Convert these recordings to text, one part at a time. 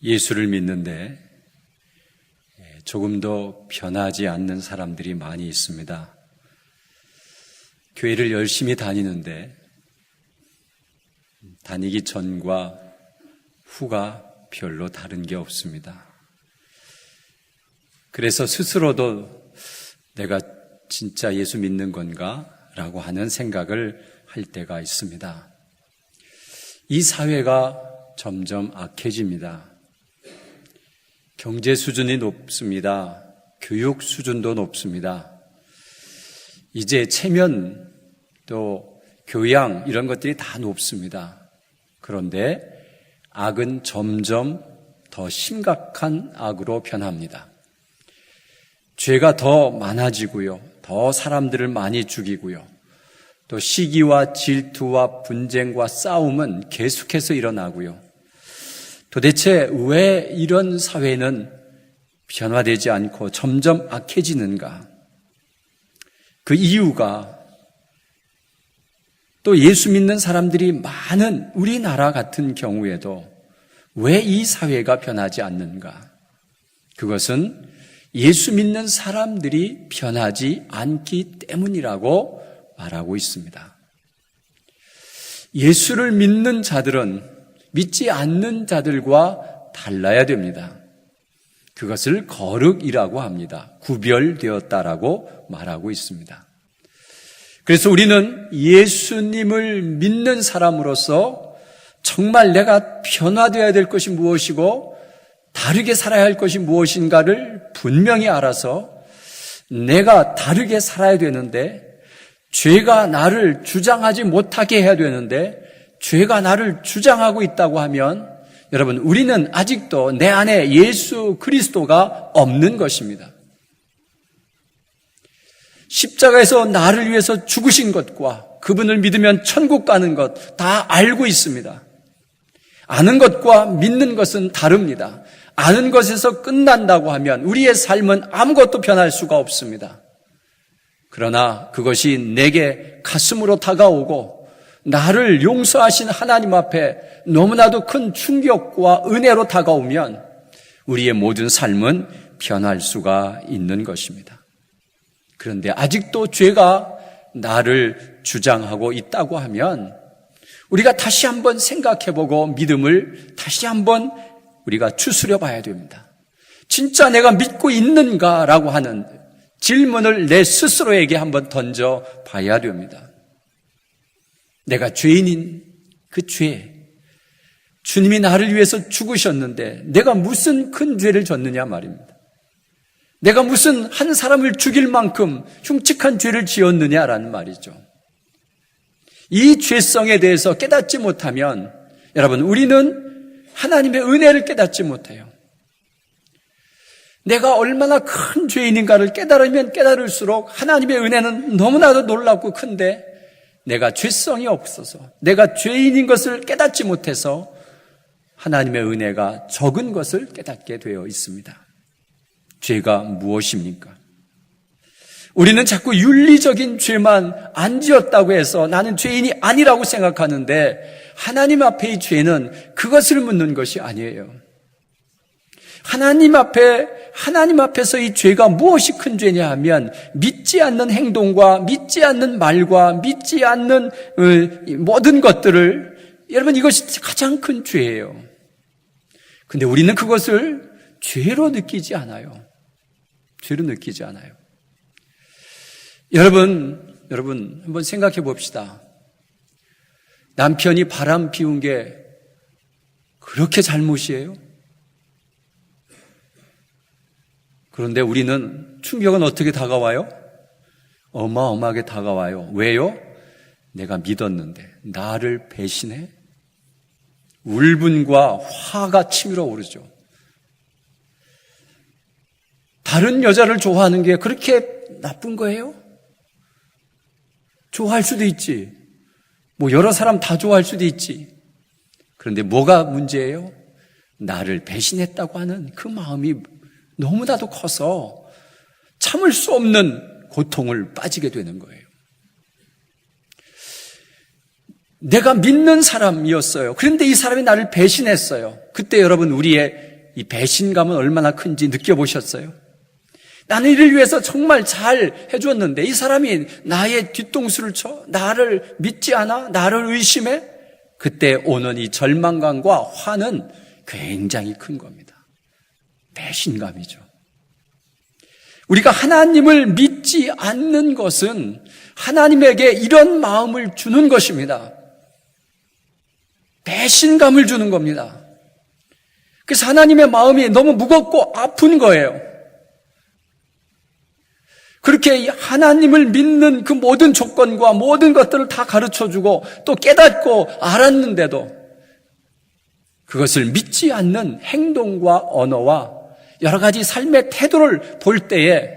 예수를 믿는데 조금도 변하지 않는 사람들이 많이 있습니다. 교회를 열심히 다니는데 다니기 전과 후가 별로 다른 게 없습니다. 그래서 스스로도 내가 진짜 예수 믿는 건가? 라고 하는 생각을 할 때가 있습니다. 이 사회가 점점 악해집니다. 경제 수준이 높습니다. 교육 수준도 높습니다. 이제 체면 또 교양 이런 것들이 다 높습니다. 그런데 악은 점점 더 심각한 악으로 변합니다. 죄가 더 많아지고요. 더 사람들을 많이 죽이고요. 또 시기와 질투와 분쟁과 싸움은 계속해서 일어나고요. 도대체 왜 이런 사회는 변화되지 않고 점점 악해지는가? 그 이유가 또 예수 믿는 사람들이 많은 우리나라 같은 경우에도 왜 이 사회가 변하지 않는가? 그것은 예수 믿는 사람들이 변하지 않기 때문이라고 말하고 있습니다. 예수를 믿는 자들은 믿지 않는 자들과 달라야 됩니다. 그것을 거룩이라고 합니다. 구별되었다라고 말하고 있습니다. 그래서 우리는 예수님을 믿는 사람으로서 정말 내가 변화되어야 될 것이 무엇이고 다르게 살아야 할 것이 무엇인가를 분명히 알아서 내가 다르게 살아야 되는데 죄가 나를 주장하지 못하게 해야 되는데 죄가 나를 주장하고 있다고 하면 여러분 우리는 아직도 내 안에 예수 그리스도가 없는 것입니다. 십자가에서 나를 위해서 죽으신 것과 그분을 믿으면 천국 가는 것 다 알고 있습니다. 아는 것과 믿는 것은 다릅니다. 아는 것에서 끝난다고 하면 우리의 삶은 아무것도 변할 수가 없습니다. 그러나 그것이 내게 가슴으로 다가오고 나를 용서하신 하나님 앞에 너무나도 큰 충격과 은혜로 다가오면 우리의 모든 삶은 변할 수가 있는 것입니다. 그런데 아직도 죄가 나를 주장하고 있다고 하면 우리가 다시 한번 생각해보고 믿음을 다시 한번 우리가 추스려 봐야 됩니다. 진짜 내가 믿고 있는가라고 하는 질문을 내 스스로에게 한번 던져 봐야 됩니다. 내가 죄인인 그 죄, 주님이 나를 위해서 죽으셨는데 내가 무슨 큰 죄를 졌느냐 말입니다. 내가 무슨 한 사람을 죽일 만큼 흉측한 죄를 지었느냐라는 말이죠. 이 죄성에 대해서 깨닫지 못하면 여러분 우리는 하나님의 은혜를 깨닫지 못해요. 내가 얼마나 큰 죄인인가를 깨달으면 깨달을수록 하나님의 은혜는 너무나도 놀랍고 큰데 내가 죄성이 없어서 내가 죄인인 것을 깨닫지 못해서 하나님의 은혜가 적은 것을 깨닫게 되어 있습니다. 죄가 무엇입니까? 우리는 자꾸 윤리적인 죄만 안 지었다고 해서 나는 죄인이 아니라고 생각하는데 하나님 앞의 죄는 그것을 묻는 것이 아니에요. 하나님 앞에서 이 죄가 무엇이 큰 죄냐 하면 믿지 않는 행동과 믿지 않는 말과 믿지 않는 모든 것들을 여러분 이것이 가장 큰 죄예요. 근데 우리는 그것을 죄로 느끼지 않아요. 죄로 느끼지 않아요. 여러분 한번 생각해 봅시다. 남편이 바람 피운 게 그렇게 잘못이에요? 그런데 우리는 충격은 어떻게 다가와요? 어마어마하게 다가와요. 왜요? 내가 믿었는데 나를 배신해? 울분과 화가 치밀어 오르죠. 다른 여자를 좋아하는 게 그렇게 나쁜 거예요? 좋아할 수도 있지. 여러 사람 다 좋아할 수도 있지. 그런데 뭐가 문제예요? 나를 배신했다고 하는 그 마음이 너무나도 커서 참을 수 없는 고통을 빠지게 되는 거예요. 내가 믿는 사람이었어요. 그런데 이 사람이 나를 배신했어요. 그때 여러분 우리의 이 배신감은 얼마나 큰지 느껴보셨어요? 나는 이를 위해서 정말 잘 해줬는데 이 사람이 나의 뒤통수를 쳐? 나를 믿지 않아? 나를 의심해? 그때 오는 이 절망감과 화는 굉장히 큰 겁니다. 배신감이죠. 우리가 하나님을 믿지 않는 것은 하나님에게 이런 마음을 주는 것입니다. 배신감을 주는 겁니다. 그래서 하나님의 마음이 너무 무겁고 아픈 거예요. 그렇게 하나님을 믿는 그 모든 조건과 모든 것들을 다 가르쳐주고 또 깨닫고 알았는데도 그것을 믿지 않는 행동과 언어와 여러 가지 삶의 태도를 볼 때에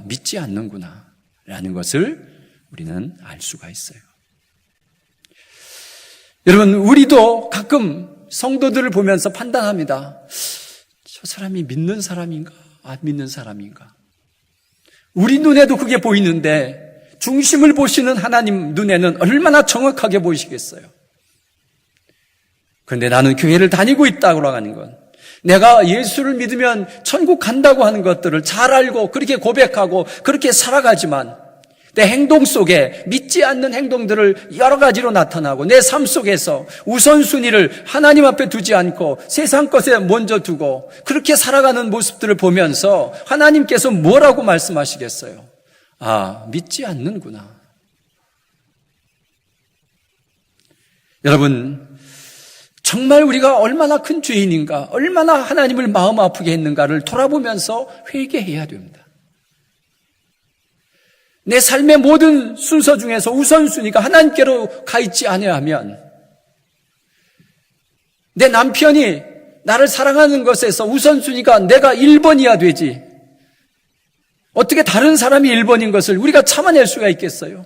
믿지 않는구나 라는 것을 우리는 알 수가 있어요. 여러분, 우리도 가끔 성도들을 보면서 판단합니다. 저 사람이 믿는 사람인가? 안 믿는 사람인가? 우리 눈에도 그게 보이는데 중심을 보시는 하나님 눈에는 얼마나 정확하게 보이시겠어요? 그런데 나는 교회를 다니고 있다고 하는 건 내가 예수를 믿으면 천국 간다고 하는 것들을 잘 알고 그렇게 고백하고 그렇게 살아가지만 내 행동 속에 믿지 않는 행동들을 여러 가지로 나타나고 내 삶 속에서 우선순위를 하나님 앞에 두지 않고 세상 것에 먼저 두고 그렇게 살아가는 모습들을 보면서 하나님께서 뭐라고 말씀하시겠어요? 믿지 않는구나. 여러분, 정말 우리가 얼마나 큰 죄인인가, 얼마나 하나님을 마음 아프게 했는가를 돌아보면서 회개해야 됩니다. 내 삶의 모든 순서 중에서 우선순위가 하나님께로 가 있지 아니하면 내 남편이 나를 사랑하는 것에서 우선순위가 내가 1번이어야 되지 어떻게 다른 사람이 1번인 것을 우리가 참아낼 수가 있겠어요?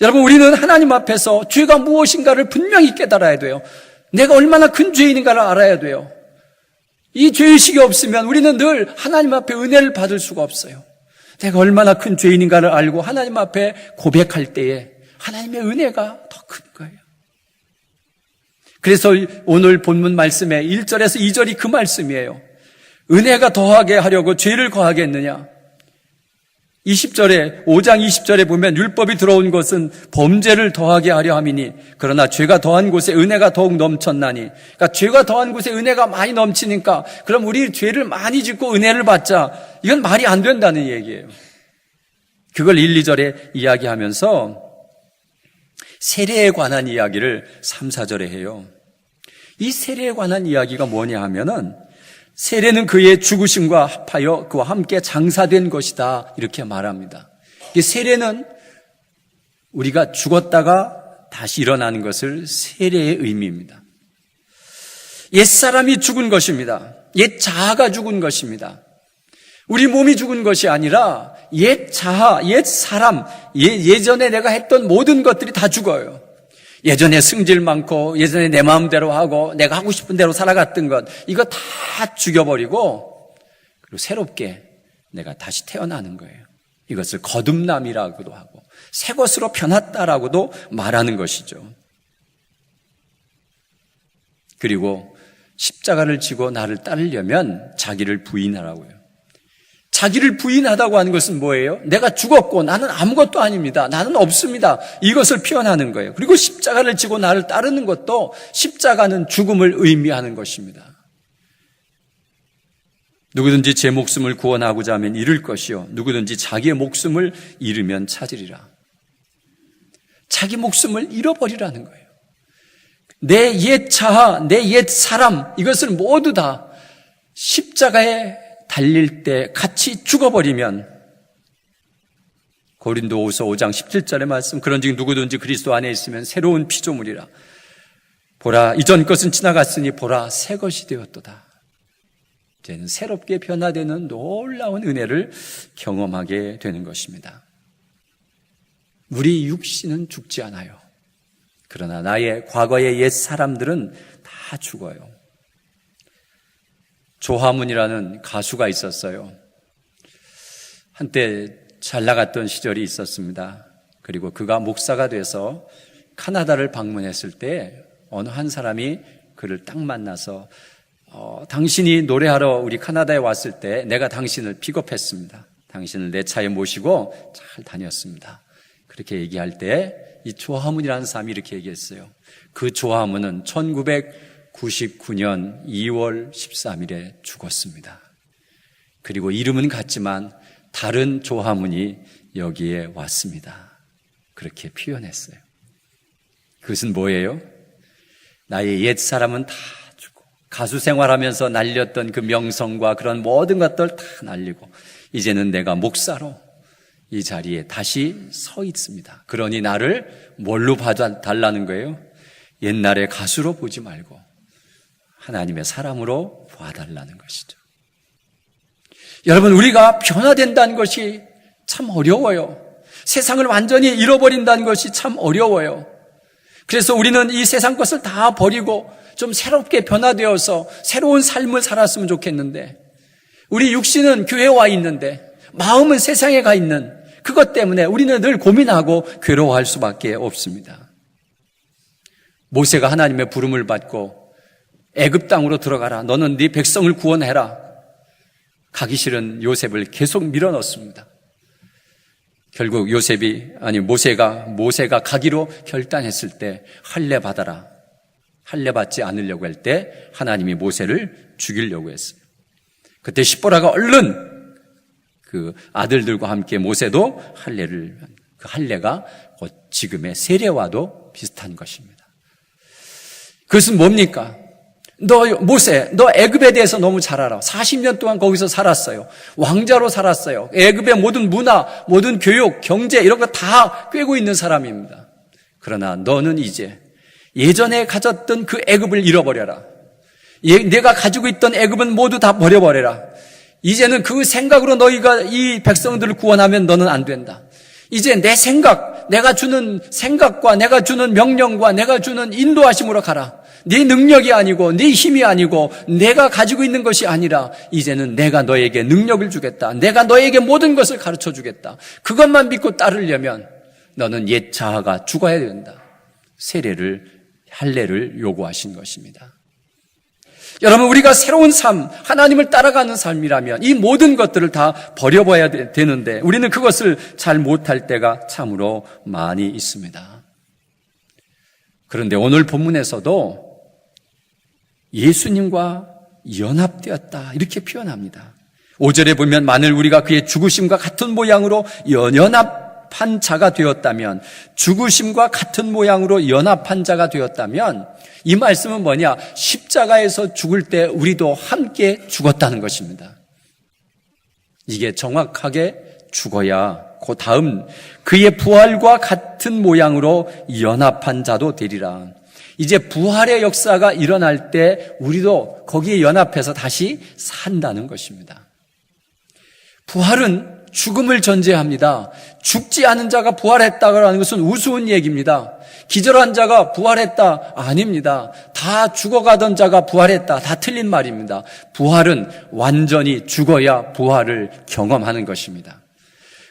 여러분, 우리는 하나님 앞에서 죄가 무엇인가를 분명히 깨달아야 돼요. 내가 얼마나 큰 죄인인가를 알아야 돼요. 이 죄의식이 없으면 우리는 늘 하나님 앞에 은혜를 받을 수가 없어요. 내가 얼마나 큰 죄인인가를 알고 하나님 앞에 고백할 때에 하나님의 은혜가 더 큰 거예요. 그래서 오늘 본문 말씀의 1절에서 2절이 그 말씀이에요. 은혜가 더하게 하려고 죄를 거하겠느냐? 20절에 5장 20절에 보면 율법이 들어온 것은 범죄를 더하게 하려 함이니 그러나 죄가 더한 곳에 은혜가 더욱 넘쳤나니. 그러니까 죄가 더한 곳에 은혜가 많이 넘치니까 그럼 우리 죄를 많이 짓고 은혜를 받자, 이건 말이 안 된다는 얘기예요. 그걸 1, 2절에 이야기하면서 세례에 관한 이야기를 3, 4절에 해요. 이 세례에 관한 이야기가 뭐냐 하면은 세례는 그의 죽으심과 합하여 그와 함께 장사된 것이다, 이렇게 말합니다. 이 세례는 우리가 죽었다가 다시 일어나는 것을 세례의 의미입니다. 옛사람이 죽은 것입니다. 옛 자아가 죽은 것입니다. 우리 몸이 죽은 것이 아니라 옛 자아, 옛 사람, 예전에 내가 했던 모든 것들이 다 죽어요. 예전에 승질 많고 예전에 내 마음대로 하고 내가 하고 싶은 대로 살아갔던 것, 이거 다 죽여버리고 그리고 새롭게 내가 다시 태어나는 거예요. 이것을 거듭남이라고도 하고 새 것으로 변했다라고도 말하는 것이죠. 그리고 십자가를 지고 나를 따르려면 자기를 부인하라고요. 자기를 부인하다고 하는 것은 뭐예요? 내가 죽었고 나는 아무것도 아닙니다. 나는 없습니다. 이것을 표현하는 거예요. 그리고 십자가를 지고 나를 따르는 것도 십자가는 죽음을 의미하는 것입니다. 누구든지 제 목숨을 구원하고자 하면 잃을 것이요 누구든지 자기의 목숨을 잃으면 찾으리라. 자기 목숨을 잃어버리라는 거예요. 내 옛 자아, 내 옛 사람, 이것을 모두 다 십자가에 달릴 때 같이 죽어버리면, 고린도후서 5장 17절의 말씀, 그런즉 누구든지 그리스도 안에 있으면 새로운 피조물이라. 보라, 이전 것은 지나갔으니 보라, 새 것이 되었도다. 이제는 새롭게 변화되는 놀라운 은혜를 경험하게 되는 것입니다. 우리 육신은 죽지 않아요. 그러나 나의 과거의 옛 사람들은 다 죽어요. 조화문이라는 가수가 있었어요. 한때 잘 나갔던 시절이 있었습니다. 그리고 그가 목사가 돼서 카나다를 방문했을 때 어느 한 사람이 그를 딱 만나서 당신이 노래하러 우리 카나다에 왔을 때 내가 당신을 픽업했습니다. 당신을 내 차에 모시고 잘 다녔습니다. 그렇게 얘기할 때 이 조하문이라는 사람이 이렇게 얘기했어요. 그 조하문은 1999년 2월 13일에 죽었습니다. 그리고 이름은 같지만 다른 조하문이 여기에 왔습니다. 그렇게 표현했어요. 그것은 뭐예요? 나의 옛 사람은 다 죽고 가수 생활하면서 날렸던 그 명성과 그런 모든 것들 다 날리고 이제는 내가 목사로 이 자리에 다시 서 있습니다. 그러니 나를 뭘로 봐달라는 거예요? 옛날의 가수로 보지 말고 하나님의 사람으로 봐달라는 것이죠. 여러분, 우리가 변화된다는 것이 참 어려워요. 세상을 완전히 잃어버린다는 것이 참 어려워요. 그래서 우리는 이 세상 것을 다 버리고 좀 새롭게 변화되어서 새로운 삶을 살았으면 좋겠는데, 우리 육신은 교회에 와 있는데 마음은 세상에 가 있는 그것 때문에 우리는 늘 고민하고 괴로워할 수밖에 없습니다. 모세가 하나님의 부름을 받고 애굽 땅으로 들어가라, 너는 네 백성을 구원해라, 가기 싫은 요셉을 계속 밀어넣습니다. 결국 모세가 가기로 결단했을 때 할례 받아라, 할례 받지 않으려고 할 때 하나님이 모세를 죽이려고 했어요. 그때 십보라가 얼른 그 아들들과 함께 모세도 그 할례가 곧 지금의 세례와도 비슷한 것입니다. 그것은 뭡니까? 모세, 너 애굽에 대해서 너무 잘 알아. 40년 동안 거기서 살았어요. 왕자로 살았어요. 애굽의 모든 문화, 모든 교육, 경제 이런 거 다 꿰고 있는 사람입니다. 그러나 너는 이제 예전에 가졌던 그 애굽을 잃어버려라. 내가 가지고 있던 애굽은 모두 다 버려버려라. 이제는 그 생각으로 너희가 이 백성들을 구원하면 너는 안 된다. 이제 내 생각, 내가 주는 생각과 내가 주는 명령과 내가 주는 인도하심으로 가라. 네 능력이 아니고 네 힘이 아니고 내가 가지고 있는 것이 아니라 이제는 내가 너에게 능력을 주겠다. 내가 너에게 모든 것을 가르쳐 주겠다. 그것만 믿고 따르려면 너는 옛 자아가 죽어야 된다. 할례를 요구하신 것입니다. 여러분, 우리가 새로운 삶, 하나님을 따라가는 삶이라면 이 모든 것들을 다 버려봐야 되는데 우리는 그것을 잘 못할 때가 참으로 많이 있습니다. 그런데 오늘 본문에서도 예수님과 연합되었다 이렇게 표현합니다. 5절에 보면 만일 우리가 그의 죽으심과 같은 모양으로 연합한 자가 되었다면, 죽으심과 같은 모양으로 연합한 자가 되었다면 이 말씀은 뭐냐? 십자가에서 죽을 때 우리도 함께 죽었다는 것입니다. 이게 정확하게 죽어야 그 다음 그의 부활과 같은 모양으로 연합한 자도 되리라. 이제 부활의 역사가 일어날 때 우리도 거기에 연합해서 다시 산다는 것입니다. 부활은 죽음을 전제합니다. 죽지 않은 자가 부활했다는 것은 우스운 얘기입니다. 기절한 자가 부활했다? 아닙니다. 다 죽어가던 자가 부활했다? 다 틀린 말입니다. 부활은 완전히 죽어야 부활을 경험하는 것입니다.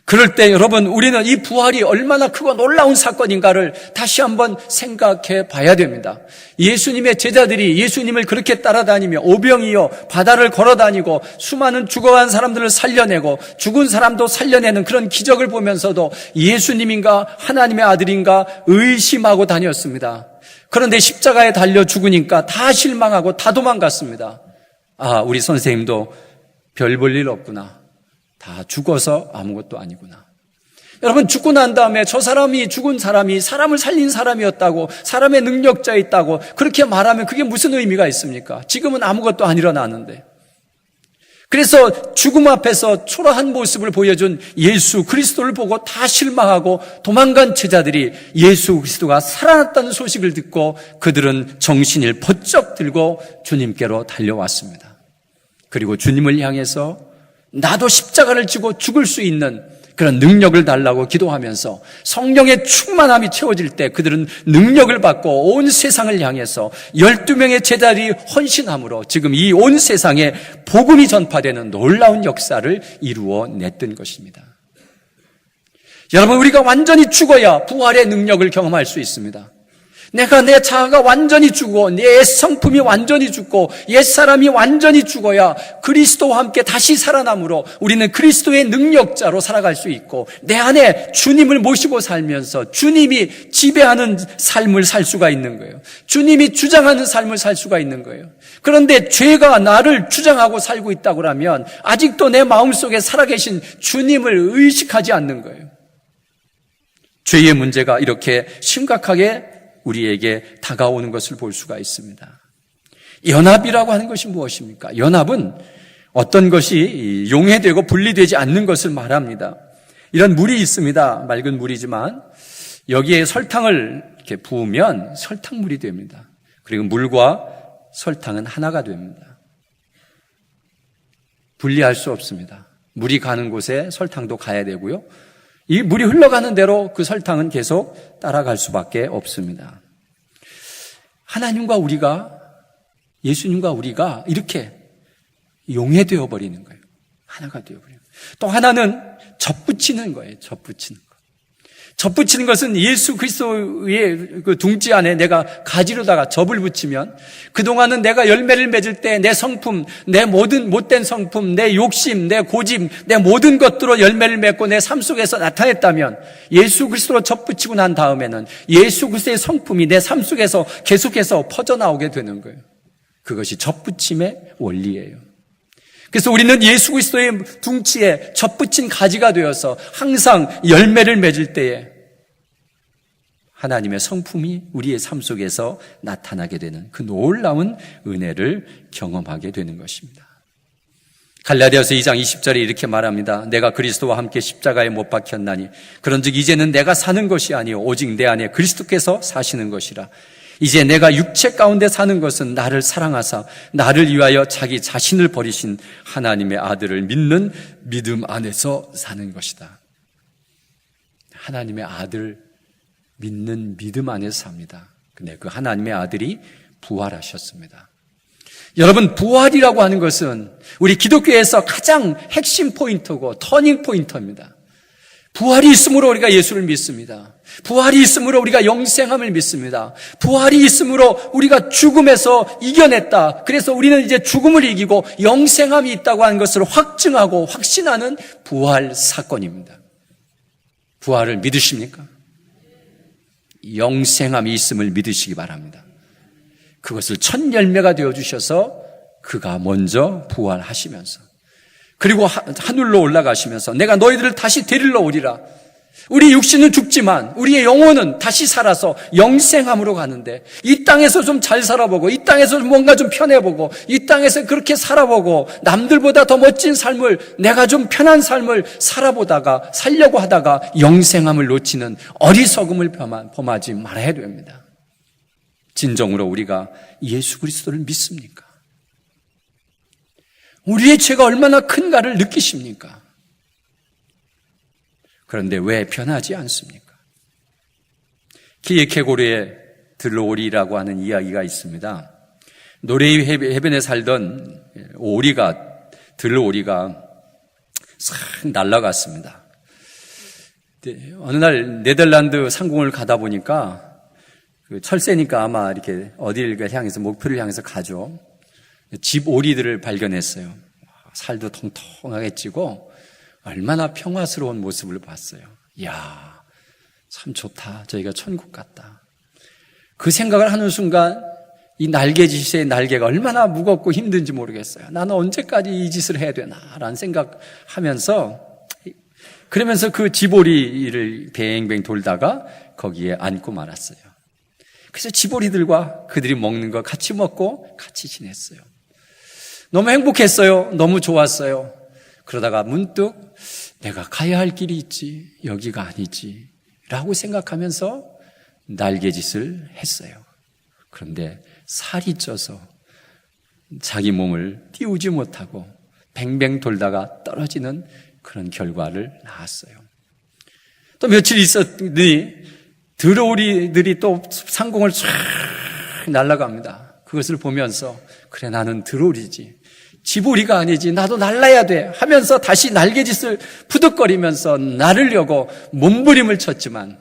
그럴 때 여러분, 우리는 이 부활이 얼마나 크고 놀라운 사건인가를 다시 한번 생각해 봐야 됩니다. 예수님의 제자들이 예수님을 그렇게 따라다니며 오병이어 바다를 걸어다니고 수많은 죽어간 사람들을 살려내고 죽은 사람도 살려내는 그런 기적을 보면서도 예수님인가 하나님의 아들인가 의심하고 다녔습니다. 그런데 십자가에 달려 죽으니까 다 실망하고 다 도망갔습니다. 우리 선생님도 별 볼 일 없구나. 다 죽어서 아무것도 아니구나. 여러분, 죽고 난 다음에 저 사람이, 죽은 사람이 사람을 살린 사람이었다고, 사람의 능력자였다고 그렇게 말하면 그게 무슨 의미가 있습니까? 지금은 아무것도 안 일어나는데. 그래서 죽음 앞에서 초라한 모습을 보여준 예수 그리스도를 보고 다 실망하고 도망간 제자들이 예수 그리스도가 살아났다는 소식을 듣고 그들은 정신을 번쩍 들고 주님께로 달려왔습니다. 그리고 주님을 향해서 나도 십자가를 지고 죽을 수 있는 그런 능력을 달라고 기도하면서 성령의 충만함이 채워질 때 그들은 능력을 받고 온 세상을 향해서 12명의 제자들이 헌신함으로 지금 이 온 세상에 복음이 전파되는 놀라운 역사를 이루어냈던 것입니다. 여러분, 우리가 완전히 죽어야 부활의 능력을 경험할 수 있습니다. 내가 내 자아가 완전히 죽고 내 성품이 완전히 죽고 옛사람이 완전히 죽어야 그리스도와 함께 다시 살아남으로 우리는 그리스도의 능력자로 살아갈 수 있고 내 안에 주님을 모시고 살면서 주님이 지배하는 삶을 살 수가 있는 거예요. 주님이 주장하는 삶을 살 수가 있는 거예요. 그런데 죄가 나를 주장하고 살고 있다고 하면 아직도 내 마음속에 살아계신 주님을 의식하지 않는 거예요. 죄의 문제가 이렇게 심각하게 우리에게 다가오는 것을 볼 수가 있습니다. 연합이라고 하는 것이 무엇입니까? 연합은 어떤 것이 용해되고 분리되지 않는 것을 말합니다. 이런 물이 있습니다. 맑은 물이지만 여기에 설탕을 이렇게 부으면 설탕물이 됩니다. 그리고 물과 설탕은 하나가 됩니다. 분리할 수 없습니다. 물이 가는 곳에 설탕도 가야 되고요. 이 물이 흘러가는 대로 그 설탕은 계속 따라갈 수밖에 없습니다. 하나님과 우리가, 예수님과 우리가 이렇게 용해되어 버리는 거예요. 하나가 되어버려요. 또 하나는 접붙이는 거예요. 접붙이는 거. 접붙이는 것은 예수 그리스도의 그 둥지 안에 내가 가지로다가 접을 붙이면 그동안은 내가 열매를 맺을 때 내 성품, 내 모든 못된 성품, 내 욕심, 내 고집, 내 모든 것들로 열매를 맺고 내 삶 속에서 나타냈다면 예수 그리스도로 접붙이고 난 다음에는 예수 그리스도의 성품이 내 삶 속에서 계속해서 퍼져나오게 되는 거예요. 그것이 접붙임의 원리예요. 그래서 우리는 예수 그리스도의 둥치에 접붙인 가지가 되어서 항상 열매를 맺을 때에 하나님의 성품이 우리의 삶 속에서 나타나게 되는 그 놀라운 은혜를 경험하게 되는 것입니다. 갈라디아서 2장 20절에 이렇게 말합니다. 내가 그리스도와 함께 십자가에 못 박혔나니 그런즉 이제는 내가 사는 것이 아니요 오직 내 안에 그리스도께서 사시는 것이라. 이제 내가 육체 가운데 사는 것은 나를 사랑하사 나를 위하여 자기 자신을 버리신 하나님의 아들을 믿는 믿음 안에서 사는 것이다. 하나님의 아들 믿는 믿음 안에서 삽니다. 근데 그 하나님의 아들이 부활하셨습니다. 여러분, 부활이라고 하는 것은 우리 기독교에서 가장 핵심 포인트고 터닝 포인트입니다. 부활이 있으므로 우리가 예수를 믿습니다. 부활이 있으므로 우리가 영생함을 믿습니다. 부활이 있으므로 우리가 죽음에서 이겨냈다. 그래서 우리는 이제 죽음을 이기고 영생함이 있다고 하는 것을 확증하고 확신하는 부활 사건입니다. 부활을 믿으십니까? 영생함이 있음을 믿으시기 바랍니다. 그것을 첫 열매가 되어주셔서 그가 먼저 부활하시면서 그리고 하늘로 올라가시면서 내가 너희들을 다시 데리러 오리라. 우리 육신은 죽지만 우리의 영혼은 다시 살아서 영생함으로 가는데 이 땅에서 좀 잘 살아보고 이 땅에서 뭔가 좀 편해보고 이 땅에서 그렇게 살아보고 남들보다 더 멋진 삶을 내가 좀 편한 삶을 살려고 하다가 영생함을 놓치는 어리석음을 범하지 말아야 됩니다. 진정으로 우리가 예수 그리스도를 믿습니까? 우리의 죄가 얼마나 큰가를 느끼십니까? 그런데 왜 변하지 않습니까? 키에케고르의 들오리라고 하는 이야기가 있습니다. 노르웨이 해변에 살던 들오리가 싹 날아갔습니다. 어느 날 네덜란드 상공을 가다 보니까 철새니까 아마 이렇게 어디를 향해서 목표를 향해서 가죠. 집오리들을 발견했어요. 살도 통통하게 찌고 얼마나 평화스러운 모습을 봤어요. 이야, 참 좋다. 저희가 천국 같다. 그 생각을 하는 순간 이 날개짓의 날개가 얼마나 무겁고 힘든지 모르겠어요. 나는 언제까지 이 짓을 해야 되나라는 생각하면서 그러면서 그 집오리를 뱅뱅 돌다가 거기에 앉고 말았어요. 그래서 집오리들과 그들이 먹는 거 같이 먹고 같이 지냈어요. 너무 행복했어요. 너무 좋았어요. 그러다가 문득 내가 가야 할 길이 있지, 여기가 아니지 라고 생각하면서 날개짓을 했어요. 그런데 살이 쪄서 자기 몸을 띄우지 못하고 뱅뱅 돌다가 떨어지는 그런 결과를 낳았어요. 또 며칠 있었더니 들오리들이 또 상공을 쫙 날아갑니다. 그것을 보면서 그래, 나는 들오리지, 집오리가 아니지, 나도 날라야 돼 하면서 다시 날개짓을 푸득거리면서 나르려고 몸부림을 쳤지만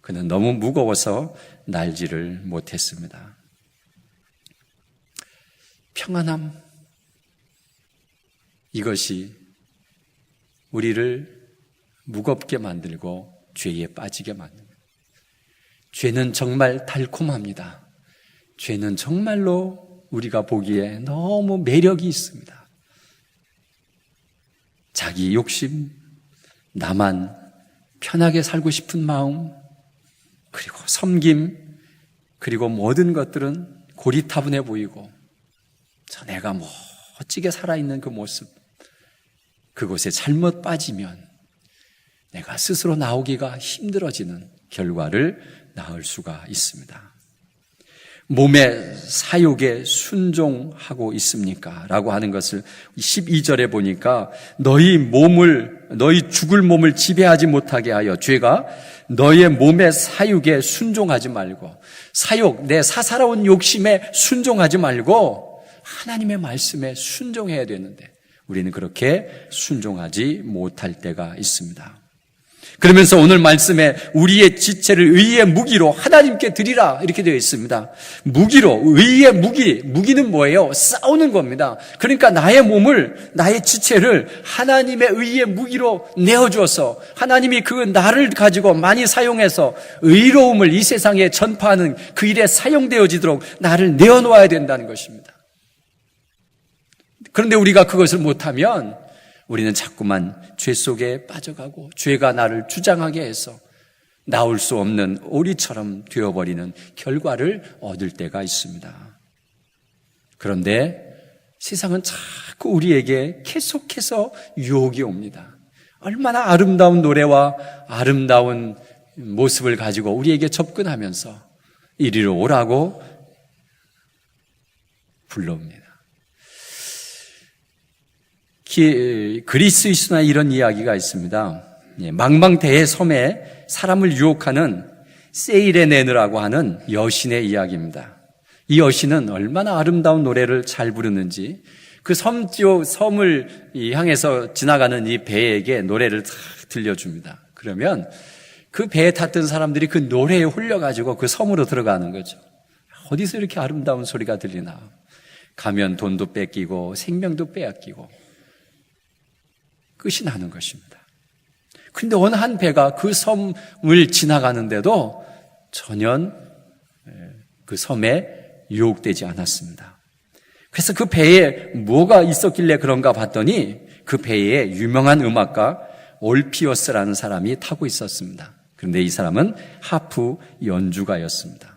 그는 너무 무거워서 날지를 못했습니다. 평안함, 이것이 우리를 무겁게 만들고 죄에 빠지게 만듭니다. 죄는 정말 달콤합니다. 죄는 정말로 우리가 보기에 너무 매력이 있습니다. 자기 욕심, 나만 편하게 살고 싶은 마음, 그리고 섬김, 그리고 모든 것들은 고리타분해 보이고 저 내가 멋지게 살아있는 그 모습, 그곳에 잘못 빠지면 내가 스스로 나오기가 힘들어지는 결과를 낳을 수가 있습니다. 몸의 사욕에 순종하고 있습니까? 라고 하는 것을 12절에 보니까 너희 죽을 몸을 지배하지 못하게 하여 죄가 너의 몸의 사욕에 순종하지 말고, 사욕, 내 사사로운 욕심에 순종하지 말고 하나님의 말씀에 순종해야 되는데 우리는 그렇게 순종하지 못할 때가 있습니다. 그러면서 오늘 말씀에 우리의 지체를 의의 무기로 하나님께 드리라 이렇게 되어 있습니다. 무기로, 의의 무기는 뭐예요? 싸우는 겁니다. 그러니까 나의 몸을, 나의 지체를 하나님의 의의 무기로 내어주어서 하나님이 그 나를 가지고 많이 사용해서 의로움을 이 세상에 전파하는 그 일에 사용되어지도록 나를 내어놓아야 된다는 것입니다. 그런데 우리가 그것을 못하면 우리는 자꾸만 죄 속에 빠져가고 죄가 나를 주장하게 해서 나올 수 없는 오리처럼 되어버리는 결과를 얻을 때가 있습니다. 그런데 세상은 자꾸 우리에게 계속해서 유혹이 옵니다. 얼마나 아름다운 노래와 아름다운 모습을 가지고 우리에게 접근하면서 이리로 오라고 불러옵니다. 그리스의 신화에 이런 이야기가 있습니다. 망망대해 섬에 사람을 유혹하는 세이레네느라고 하는 여신의 이야기입니다. 이 여신은 얼마나 아름다운 노래를 잘 부르는지 그 섬을 향해서 지나가는 이 배에게 노래를 다 들려줍니다. 그러면 그 배에 탔던 사람들이 그 노래에 홀려가지고 그 섬으로 들어가는 거죠. 어디서 이렇게 아름다운 소리가 들리나. 가면 돈도 뺏기고 생명도 빼앗기고 끝이 나는 것입니다. 그런데 어느 한 배가 그 섬을 지나가는데도 전혀 그 섬에 유혹되지 않았습니다. 그래서 그 배에 뭐가 있었길래 그런가 봤더니 그 배에 유명한 음악가 올피어스라는 사람이 타고 있었습니다. 그런데 이 사람은 하프 연주가였습니다.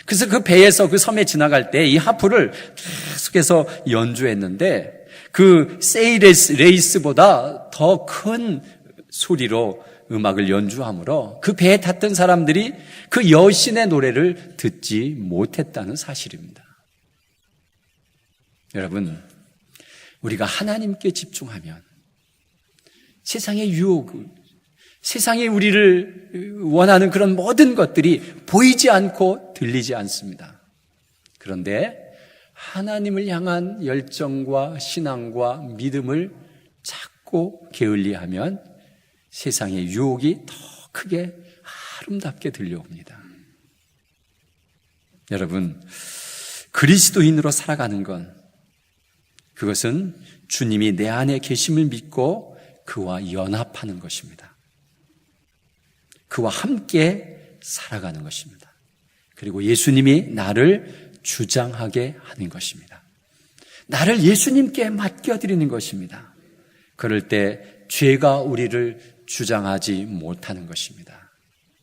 그래서 그 배에서 그 섬에 지나갈 때 이 하프를 계속해서 연주했는데 그 세이레이스보다 더 큰 소리로 음악을 연주하므로 그 배에 탔던 사람들이 그 여신의 노래를 듣지 못했다는 사실입니다. 여러분, 우리가 하나님께 집중하면 세상의 유혹, 세상에 우리를 원하는 그런 모든 것들이 보이지 않고 들리지 않습니다. 그런데 하나님을 향한 열정과 신앙과 믿음을 자꾸 게을리하면 세상의 유혹이 더 크게 아름답게 들려옵니다. 여러분, 그리스도인으로 살아가는 건 그것은 주님이 내 안에 계심을 믿고 그와 연합하는 것입니다. 그와 함께 살아가는 것입니다. 그리고 예수님이 나를 주장하게 하는 것입니다. 나를 예수님께 맡겨드리는 것입니다. 그럴 때 죄가 우리를 주장하지 못하는 것입니다.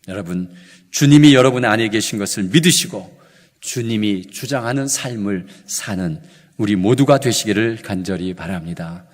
여러분, 주님이 여러분 안에 계신 것을 믿으시고 주님이 주장하는 삶을 사는 우리 모두가 되시기를 간절히 바랍니다.